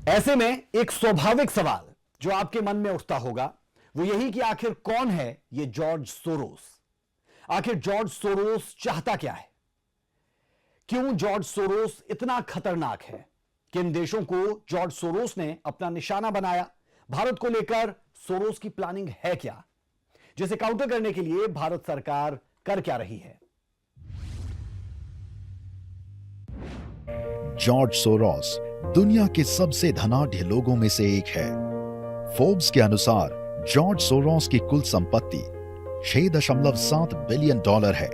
ऐसे में एक स्वाभाविक सवाल जो आपके मन में उठता होगा वो यही कि आखिर कौन है ये जॉर्ज सोरोस। आखिर जॉर्ज सोरोस चाहता क्या है? क्यों जॉर्ज सोरोस इतना खतरनाक है? किन देशों को जॉर्ज सोरोस ने अपना निशाना बनाया? भारत को लेकर सोरोस की प्लानिंग है क्या, जिसे काउंटर करने के लिए भारत सरकार कर क्या रही है? जॉर्ज सोरोस दुनिया के सबसे धनाढ्य लोगों में से एक है। फोर्ब्स के अनुसार जॉर्ज सोरोस की कुल संपत्ति $6.7 बिलियन है।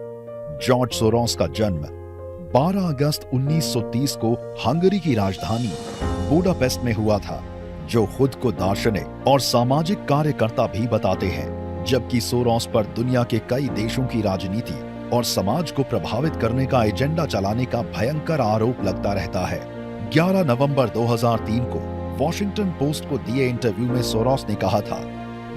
जॉर्ज सोरोस का जन्म 12 अगस्त 1930 को हंगरी की राजधानी बुडापेस्ट में हुआ था, जो खुद को दार्शनिक और सामाजिक कार्यकर्ता भी बताते हैं, जबकि सोरोस पर दुनिया के कई देशों की राजनीति और समाज को प्रभावित करने का एजेंडा चलाने का भयंकर आरोप लगता रहता है। 11 नवंबर 2003 को वॉशिंगटन पोस्ट को दिए इंटरव्यू में सोरोस ने कहा था,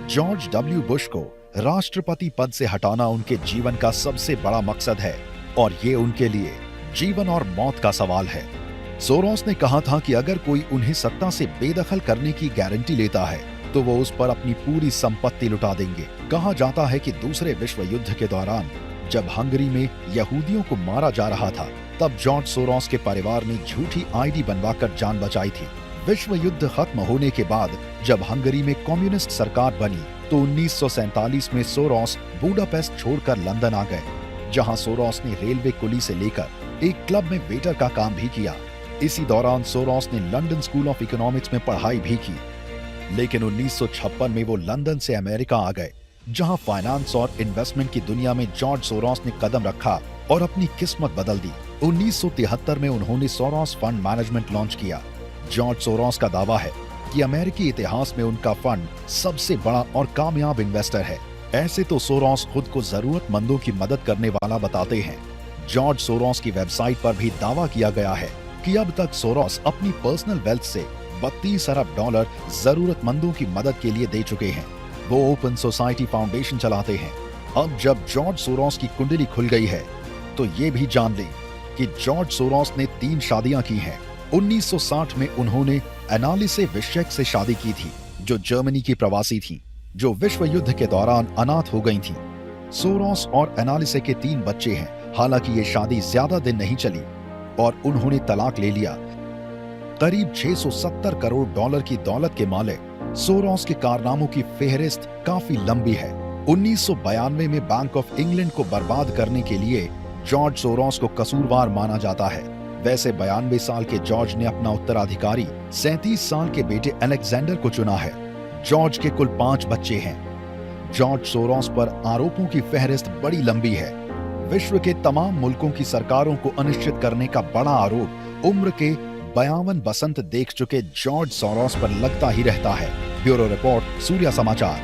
जॉर्ज डब्ल्यू बुश को राष्ट्रपति पद से हटाना उनके जीवन का सबसे बड़ा मकसद है और ये उनके लिए जीवन और मौत का सवाल है। सोरोस ने कहा था कि अगर कोई उन्हें सत्ता से बेदखल करने की गारंटी लेता है तो वो उस पर अपनी पूरी संपत्ति लुटा देंगे। कहा जाता है कि दूसरे विश्व युद्ध के दौरान जब हंगरी में यहूदियों को मारा जा रहा था, तब जॉर्ज सोरोस के परिवार ने झूठी आईडी बनवाकर जान बचाई थी। विश्व युद्ध खत्म होने के बाद जब हंगरी में कम्युनिस्ट सरकार बनी तो 1947 में सोरोस बुडापेस्ट छोड़कर लंदन आ गए, जहां सोरोस ने रेलवे कुली से लेकर एक क्लब में वेटर का काम भी किया। इसी दौरान सोरोस ने लंदन स्कूल ऑफ इकोनॉमिक्स में पढ़ाई भी की, लेकिन 1956 में वो लंदन से अमेरिका आ गए, जहां फाइनेंस और इन्वेस्टमेंट की दुनिया में जॉर्ज सोरोस ने कदम रखा और अपनी किस्मत बदल दी। 1973 में उन्होंने सोरोस फंड मैनेजमेंट लॉन्च किया। जॉर्ज सोरोस का दावा है कि अमेरिकी इतिहास में उनका फंड सबसे बड़ा और कामयाब इन्वेस्टर है। ऐसे तो सोरोस खुद को जरूरतमंदों की मदद करने वाला बताते हैं। जॉर्ज सोरोस की वेबसाइट पर भी दावा किया गया है कि अब तक सोरोस अपनी पर्सनल वेल्थ से $32 अरब जरूरतमंदों की मदद के लिए दे चुके हैं। वो ओपन सोसाइटी फाउंडेशन चलाते हैं। अब जब जॉर्ज सोरोस की कुंडली खुल गई है तो ये भी जान लें कि जॉर्ज सोरोस ने 3 शादियां की हैं। 1960 में उन्होंने एनालिसे विशेक से शादी की थी, जो जर्मनी की प्रवासी थी, जो विश्व युद्ध के दौरान अनाथ हो गई थी। सोरोस और एनालिसे के 3 बच्चे हैं। हालांकि ये शादी ज्यादा दिन नहीं चली और उन्होंने तलाक ले लिया। करीब $670 करोड़ की दौलत के मालिक सोरोस के कारनामों की फेहरिस्त काफी लंबी है। 1992 में बैंक ऑफ इंग्लैंड को बर्बाद करने के लिए जॉर्ज सोरोस को कसूरवार माना जाता है। वैसे 92 साल के जॉर्ज ने अपना उत्तराधिकारी 37 साल के बेटे अलेक्जेंडर को चुना है। जॉर्ज के कुल 5 बच्चे हैं। जॉर्ज सोरोस पर आरोपों की फेहरिस्त बड़ी लंबी है। विश्व के तमाम मुल्कों की सरकारों को अनिश्चित करने का बड़ा आरोप उम्र के 52 बसंत देख चुके जॉर्ज सोरोस पर लगता ही रहता है। ब्यूरो रिपोर्ट, सूर्या समाचार।